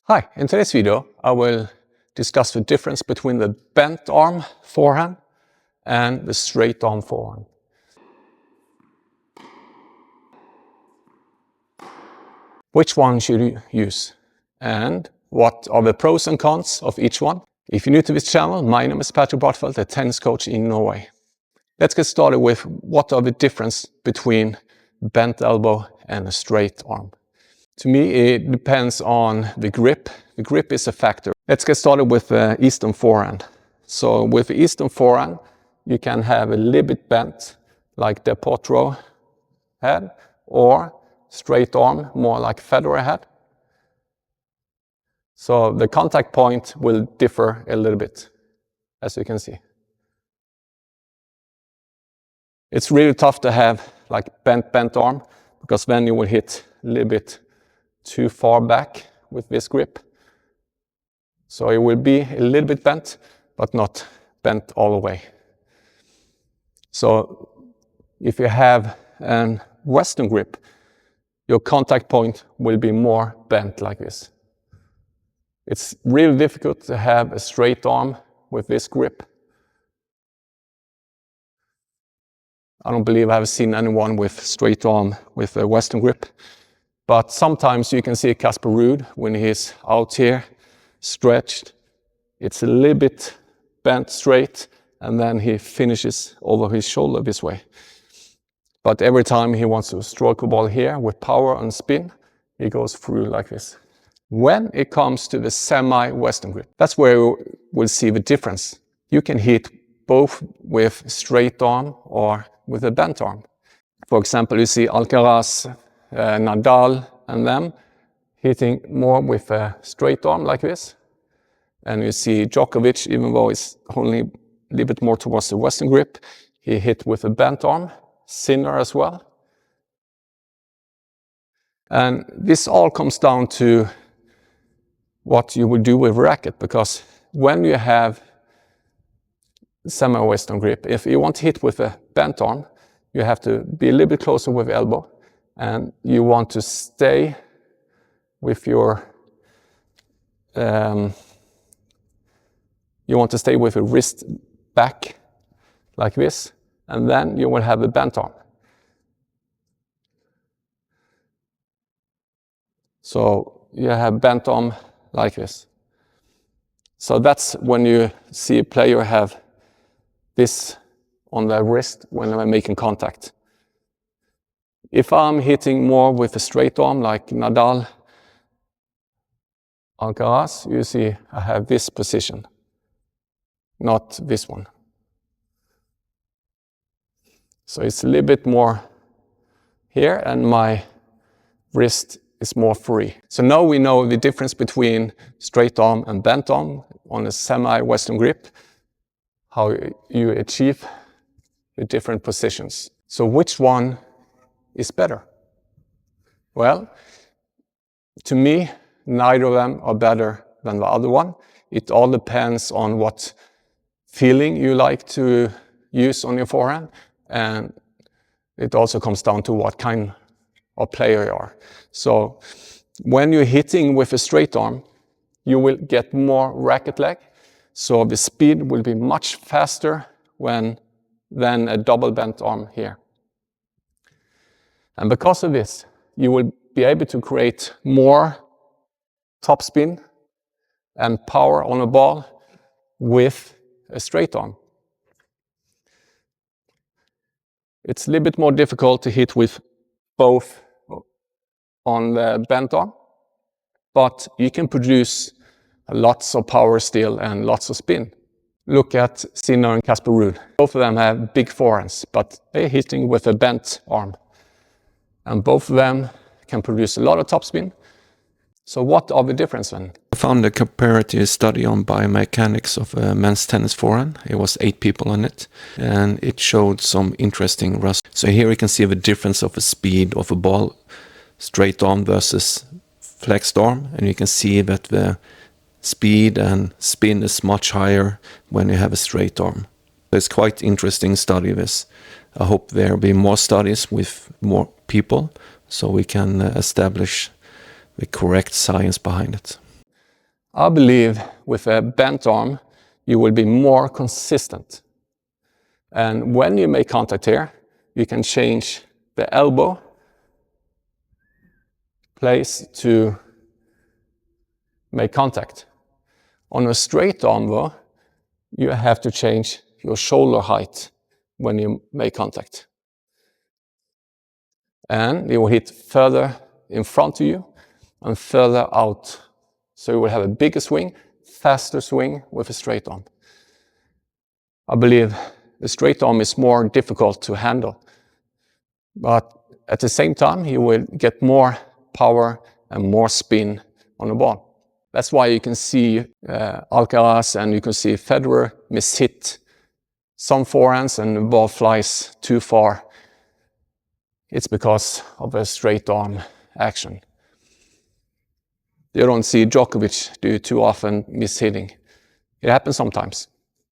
Hi, in today's video I will discuss the difference between the bent arm forehand and the straight arm forehand. Which one should you use? And what are the pros and cons of each one? If you're new to this channel, my name is Patrik Broddfelt, a tennis coach in Norway. Let's get started with what are the difference between bent elbow and a straight arm. To me, it depends on the grip. The grip is a factor. Let's get started with the Eastern forehand. So with the Eastern forehand, you can have a little bit bent, like the Potro had, or straight arm, more like Federer had. So the contact point will differ a little bit, as you can see. It's really tough to have like bent arm, because then you will hit a little bit too far back with this grip. So it will be a little bit bent, but not bent all the way. So if you have a Western grip, your contact point will be more bent like this. It's really difficult to have a straight arm with this grip. I don't believe I've seen anyone with straight arm with a Western grip. But sometimes you can see Casper Ruud when he's out here, stretched. It's a little bit bent straight, and then he finishes over his shoulder this way. But every time he wants to stroke a ball here with power and spin, he goes through like this. When it comes to the semi-Western grip, that's where we'll see the difference. You can hit both with straight arm or with a bent arm. For example, you see Alcaraz, Nadal and them hitting more with a straight arm like this. And you see Djokovic, even though it's only a little bit more towards the Western grip, he hit with a bent arm. Sinner as well. And this all comes down to what you will do with racket, because when you have semi-Western grip, if you want to hit with a bent arm, you have to be a little bit closer with elbow. And you want to stay with your, wrist back like this, and then you will have a bent arm. So you have bent arm like this. So that's when you see a player have this on their wrist when they're making contact. If I'm hitting more with a straight arm like Nadal, Alcaraz, you see I have this position, not this one. So it's a little bit more here and my wrist is more free. So now we know the difference between straight arm and bent arm on a semi-Western grip, how you achieve the different positions. So which one is better? Well, to me, neither of them are better than the other one. It all depends on what feeling you like to use on your forehand, and it also comes down to what kind of player you are. So when you're hitting with a straight arm, you will get more racket lag, so the speed will be much faster than a double bent arm here. And because of this, you will be able to create more topspin and power on a ball with a straight arm. It's a little bit more difficult to hit with both on the bent arm, but you can produce lots of power still and lots of spin. Look at Sinner and Casper Ruud. Both of them have big forehands, but they're hitting with a bent arm. And both of them can produce a lot of topspin. So what are the differences then? I found a comparative study on biomechanics of a men's tennis forehand. It was 8 people on it, and it showed some interesting results. So here we can see the difference of the speed of a ball, straight arm versus flexed arm, and you can see that the speed and spin is much higher when you have a straight arm. It's quite interesting study this. I hope there will be more studies with more people so we can establish the correct science behind it. I believe with a bent arm, you will be more consistent. And when you make contact here, you can change the elbow place to make contact. On a straight arm though, you have to change your shoulder height when you make contact. And you will hit further in front of you and further out. So you will have a bigger swing, faster swing with a straight arm. I believe the straight arm is more difficult to handle, but at the same time you will get more power and more spin on the ball. That's why you can see Alcaraz and you can see Federer miss-hit some forehands and the ball flies too far. It's because of a straight arm action. You don't see Djokovic do too often miss-hitting. It happens sometimes.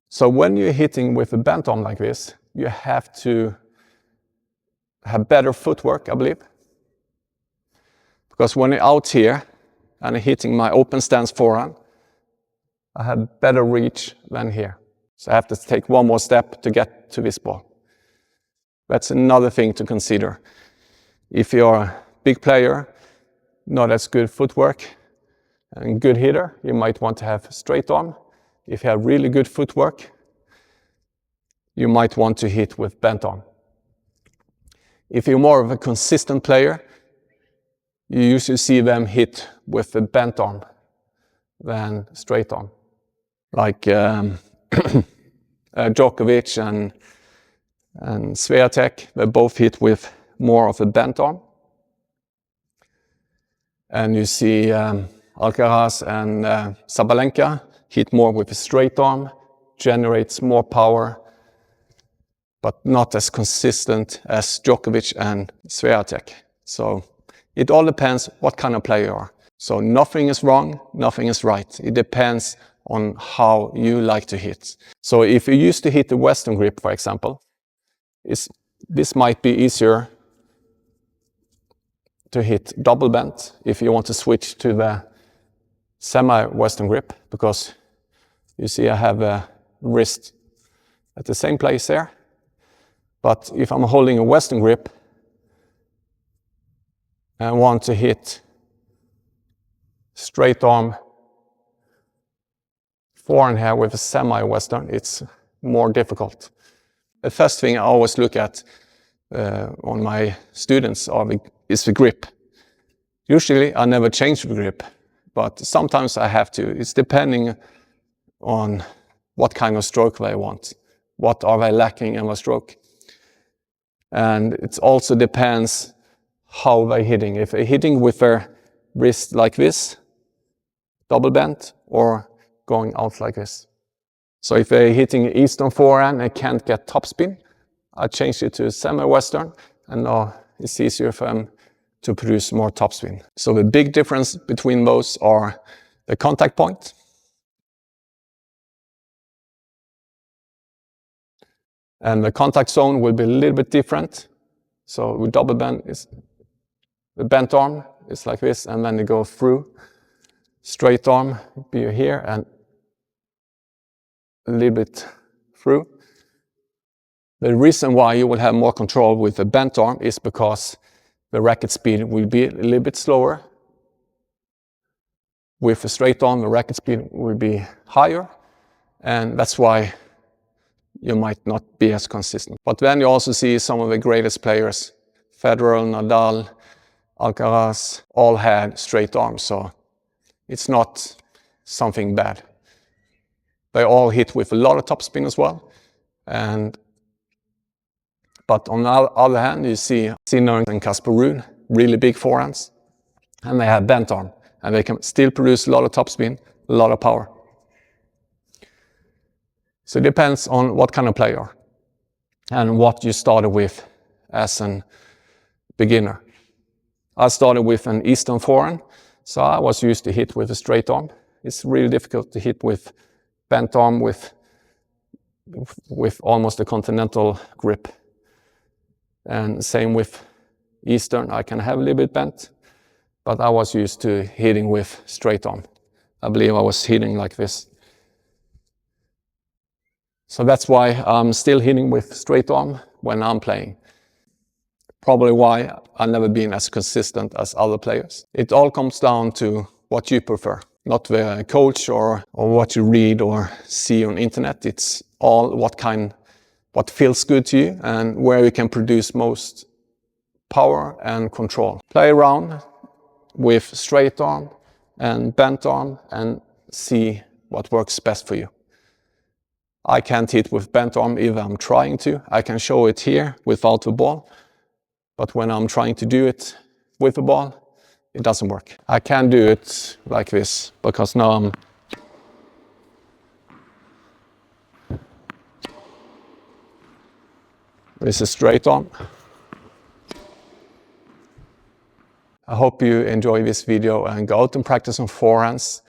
So when you're hitting with a bent arm like this, you have to have better footwork, I believe. Because when you're out here and hitting my open stance forehand, I have better reach than here. So I have to take one more step to get to this ball. That's another thing to consider. If you're a big player, not as good footwork, and good hitter, you might want to have straight arm. If you have really good footwork, you might want to hit with bent arm. If you're more of a consistent player, you usually see them hit with the bent arm than straight arm. Like Djokovic and Swiatek, they both hit with more of a bent arm. And you see Alcaraz and Sabalenka hit more with a straight arm, generates more power, but not as consistent as Djokovic and Swiatek. So it all depends what kind of player you are. So nothing is wrong, nothing is right. It depends on how you like to hit. So if you used to hit the Western grip, for example, this might be easier to hit double bent if you want to switch to the semi-Western grip, because you see I have a wrist at the same place there. But if I'm holding a Western grip and want to hit straight arm forehand here with a semi-Western, it's more difficult. The first thing I always look at on my students is the grip. Usually I never change the grip, but sometimes I have to. It's depending on what kind of stroke they want. What are they lacking in their stroke? And it also depends how they're hitting. If they're hitting with their wrist like this, double bent, or going out like this. So if they're hitting Eastern forehand and can't get topspin, I change it to semi-Western, and now it's easier for them to produce more topspin. So the big difference between those are the contact point and the contact zone will be a little bit different. So with double bend, the bent arm is like this, and then you go through. Straight arm be here and a little bit through. The reason why you will have more control with the bent arm is because the racket speed will be a little bit slower. With a straight arm, the racket speed will be higher, and that's why you might not be as consistent. But then you also see some of the greatest players, Federer, Nadal, Alcaraz, all had straight arms, so it's not something bad. They all hit with a lot of topspin as well. But on the other hand, you see Sinner and Casper Ruud, really big forehands, and they have bent arm, and they can still produce a lot of topspin, a lot of power. So it depends on what kind of player you are and what you started with as a beginner. I started with an Eastern forehand, so I was used to hit with a straight arm. It's really difficult to hit with bent arm with almost a continental grip. And same with Eastern, I can have a little bit bent, but I was used to hitting with straight arm. I believe I was hitting like this. So that's why I'm still hitting with straight arm when I'm playing. Probably why I've never been as consistent as other players. It all comes down to what you prefer, not the coach or what you read or see on internet. It's all what feels good to you and where you can produce most power and control. Play around with straight arm and bent arm and see what works best for you. I can't hit with bent arm even I'm trying to. I can show it here without the ball, but when I'm trying to do it with the ball, it doesn't work. I can do it like this because now this is straight arm. I hope you enjoy this video and go out and practice on forehands.